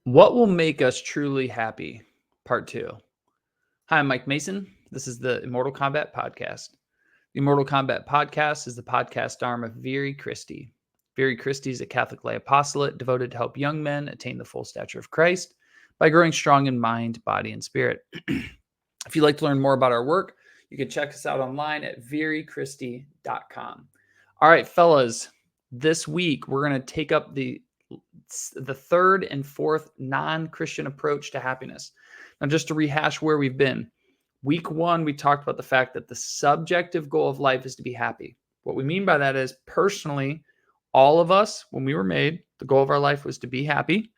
What will make us truly happy? Part 2. Hi, I'm Mike Mason. This is the Immortal Combat Podcast. The Immortal Combat Podcast is the podcast arm of Viri Christi. Viri Christi is a Catholic lay apostolate devoted to help young men attain the full stature of Christ by growing strong in mind, body, and spirit. If you'd like to learn more about our work, you can check us out online at virichristi.com. All right, fellas, this week we're going to take up the third and fourth non-Christian approach to happiness. Now, just to rehash where we've been, week 1, we talked about the fact that the subjective goal of life is to be happy. What we mean by that is, personally, all of us, when we were made, the goal of our life was to be happy.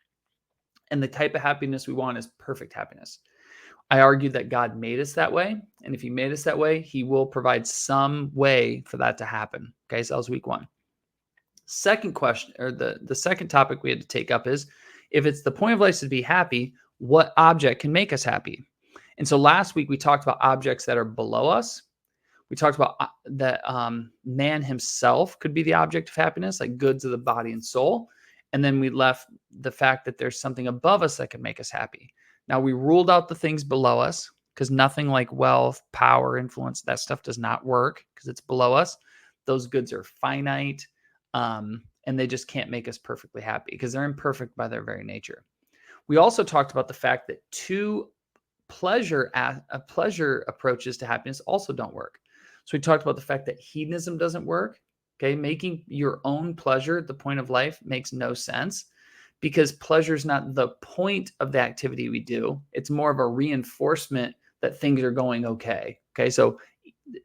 And the type of happiness we want is perfect happiness. I argue that God made us that way. And if he made us that way, he will provide some way for that to happen. Okay, so that was week 1. Second question, or the second topic we had to take up is, if it's the point of life to be happy, what object can make us happy? And so last week we talked about objects that are below us. We talked about that man himself could be the object of happiness, like goods of the body and soul. And then we left the fact that there's something above us that can make us happy. Now, we ruled out the things below us because nothing like wealth, power, influence, that stuff does not work because it's below us. Those goods are finite, and they just can't make us perfectly happy because they're imperfect by their very nature. We also talked about the fact that two pleasure approaches to happiness also don't work. So we talked about the fact that hedonism doesn't work. Okay, making your own pleasure the point of life makes no sense, because pleasure is not the point of the activity we do. It's more of a reinforcement that things are going okay. Okay, so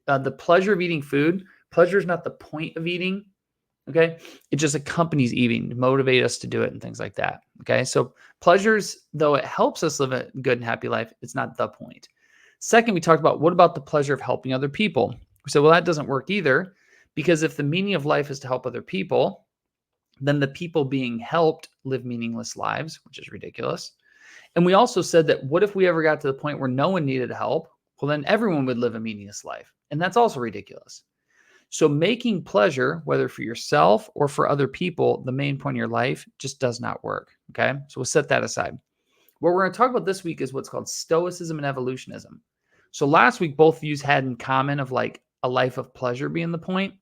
the pleasure of eating food, pleasure is not the point of eating. Okay, it just accompanies eating to motivate us to do it and things like that. Okay, so pleasures, though it helps us live a good and happy life, it's not the point. Second, we talked about, what about the pleasure of helping other people? We said, well, that doesn't work either, because if the meaning of life is to help other people, then the people being helped live meaningless lives, which is ridiculous. And we also said that, what if we ever got to the point where no one needed help? Well, then everyone would live a meaningless life. And that's also ridiculous. So making pleasure, whether for yourself or for other people, the main point of your life, just does not work. Okay, so we'll set that aside. What we're going to talk about this week is what's called Stoicism and evolutionism. So last week, both views had in common of like a life of pleasure being the point.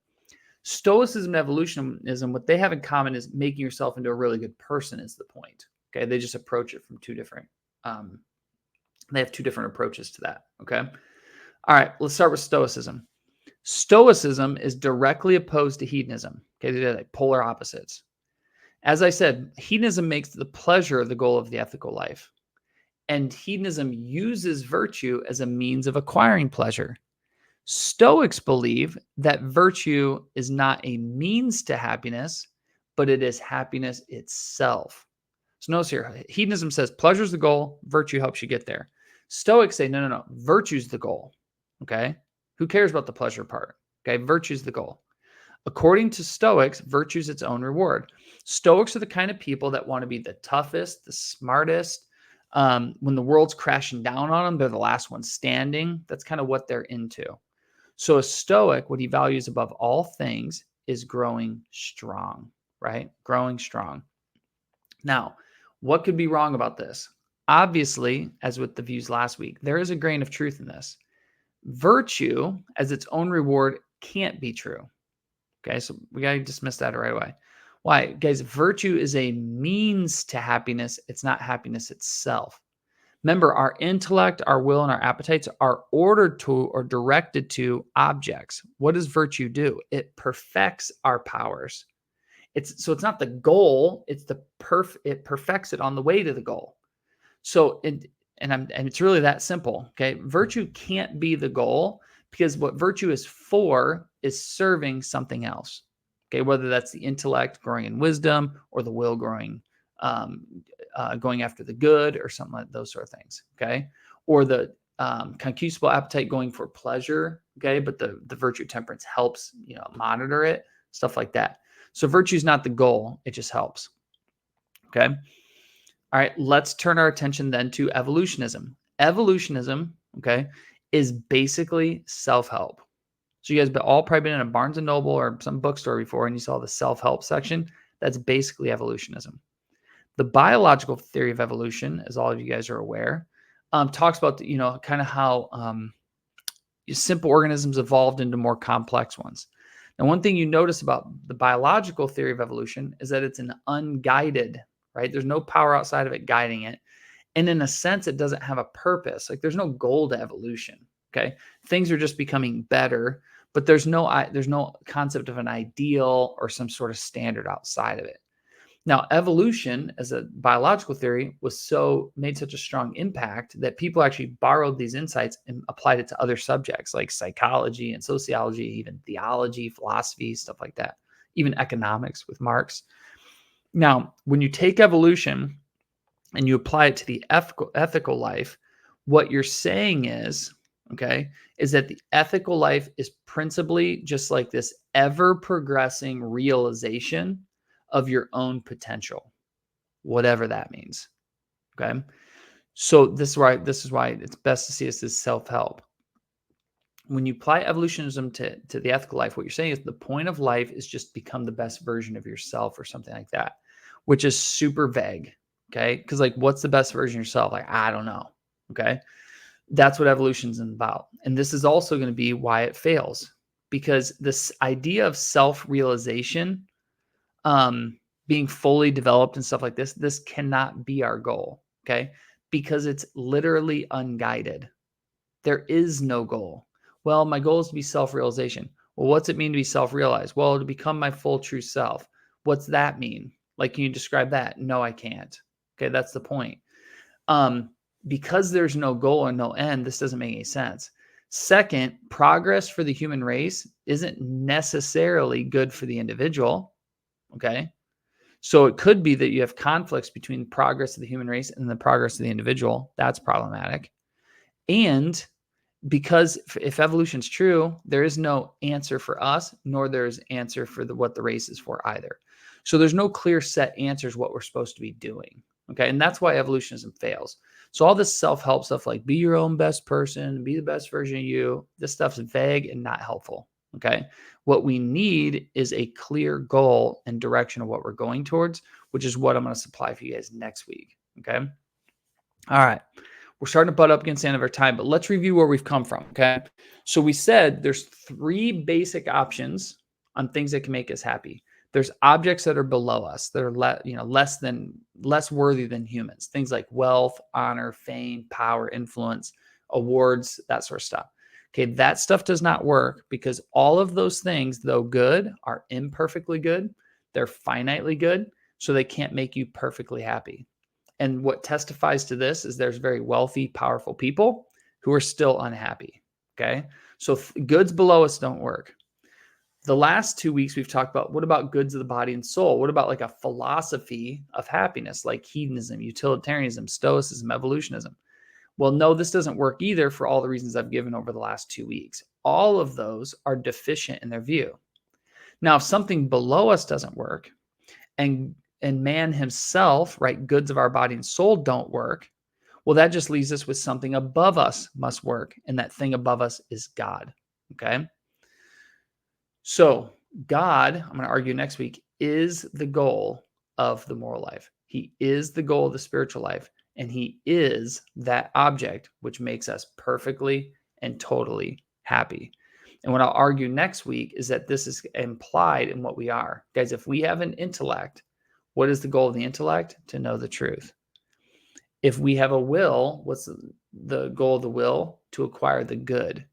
Stoicism and evolutionism, what they have in common is making yourself into a really good person is the point. Okay, they just approach it from two different, they have two different approaches to that. Okay, all right, let's start with Stoicism. Stoicism is directly opposed to hedonism. Okay, they're like polar opposites. As I said, hedonism makes the pleasure the goal of the ethical life. And hedonism uses virtue as a means of acquiring pleasure. Stoics believe that virtue is not a means to happiness, but it is happiness itself. So notice here, hedonism says pleasure is the goal, virtue helps you get there. Stoics say, no, virtue's the goal. Okay, who cares about the pleasure part? Okay, virtue's the goal. According to Stoics, virtue's its own reward. Stoics are the kind of people that want to be the toughest, the smartest. When the world's crashing down on them, they're the last one standing. That's kind of what they're into. So a Stoic, what he values above all things is growing strong, right? Growing strong. Now, what could be wrong about this? Obviously, as with the views last week, there is a grain of truth in this. Virtue as its own reward can't be true. Okay, so we got to dismiss that right away. Why? Guys, virtue is a means to happiness. It's not happiness itself. Remember, our intellect, our will, and our appetites are ordered to or directed to objects. What does virtue do? It perfects our powers. It's not the goal. It's it perfects it on the way to the goal. So and it's really that simple. Okay, virtue can't be the goal, because what virtue is for is serving something else. Okay, whether that's the intellect growing in wisdom, or the will growing, going after the good, or something like those sort of things. Okay, or the concupiscible appetite going for pleasure. Okay, but the virtue temperance helps monitor it, stuff like that. So virtue is not the goal; it just helps. Okay. All right, let's turn our attention then to evolutionism. Evolutionism, okay, is basically self-help. So you guys have all probably been in a Barnes & Noble or some bookstore before, and you saw the self-help section. That's basically evolutionism. The biological theory of evolution, as all of you guys are aware, talks about, kind of how simple organisms evolved into more complex ones. Now, one thing you notice about the biological theory of evolution is that it's an unguided, right? There's no power outside of it guiding it. And in a sense, it doesn't have a purpose. Like there's no goal to evolution. Okay. Things are just becoming better, but there's no concept of an ideal or some sort of standard outside of it. Now, evolution as a biological theory made such a strong impact that people actually borrowed these insights and applied it to other subjects like psychology and sociology, even theology, philosophy, stuff like that, even economics with Marx. Now, when you take evolution and you apply it to the ethical life, what you're saying is that the ethical life is principally just like this ever progressing realization of your own potential, whatever that means. Okay. So this is why it's best to see this as self-help. When you apply evolutionism to the ethical life, what you're saying is the point of life is just become the best version of yourself or something like that, which is super vague. Okay. Because like, what's the best version of yourself? Like, I don't know. Okay. That's what evolution is about. And this is also going to be why it fails, because this idea of self-realization, being fully developed and stuff like this cannot be our goal. Okay. Because it's literally unguided. There is no goal. Well, my goal is to be self-realization. Well, what's it mean to be self-realized? Well, to become my full true self. What's that mean? Like, can you describe that? No, I can't. Okay. That's the point. Because there's no goal and no end, this doesn't make any sense. Second, progress for the human race isn't necessarily good for the individual. Okay. So it could be that you have conflicts between the progress of the human race and the progress of the individual. That's problematic. And because if evolution is true, there is no answer for us, nor there's answer for what the race is for either. So there's no clear set answers what we're supposed to be doing. Okay. And that's why evolutionism fails. So all this self-help stuff like be your own best person, be the best version of you, this stuff's vague and not helpful. Okay. What we need is a clear goal and direction of what we're going towards, which is what I'm going to supply for you guys next week. Okay. All right. We're starting to butt up against the end of our time, but let's review where we've come from. Okay. So we said there's 3 basic options on things that can make us happy. There's objects that are below us, that are less worthy than humans. Things like wealth, honor, fame, power, influence, awards, that sort of stuff. Okay, that stuff does not work because all of those things, though good, are imperfectly good. They're finitely good, so they can't make you perfectly happy. And what testifies to this is there's very wealthy, powerful people who are still unhappy. Okay, so goods below us don't work. The last 2 weeks we've talked about what about goods of the body and soul? What about like a philosophy of happiness like hedonism, utilitarianism, stoicism, evolutionism? Well, no, this doesn't work either for all the reasons I've given over the last 2 weeks. All of those are deficient in their view. Now, if something below us doesn't work and man himself, right, goods of our body and soul don't work, well, that just leaves us with something above us must work. And that thing above us is God. Okay. So God, I'm going to argue next week, is the goal of the moral life. He is the goal of the spiritual life. And he is that object which makes us perfectly and totally happy. And what I'll argue next week is that this is implied in what we are. Guys, if we have an intellect, what is the goal of the intellect? To know the truth. If we have a will, what's the goal of the will? To acquire the good.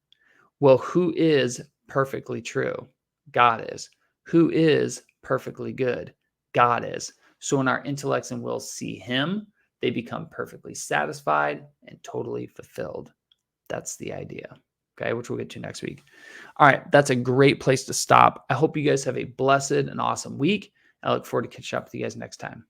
Well, who is perfectly true? God is. Who is perfectly good? God is. So when our intellects and wills see him, they become perfectly satisfied and totally fulfilled. That's the idea. Okay, which we'll get to next week. All right, that's a great place to stop. I hope you guys have a blessed and awesome week. I look forward to catching up with you guys next time.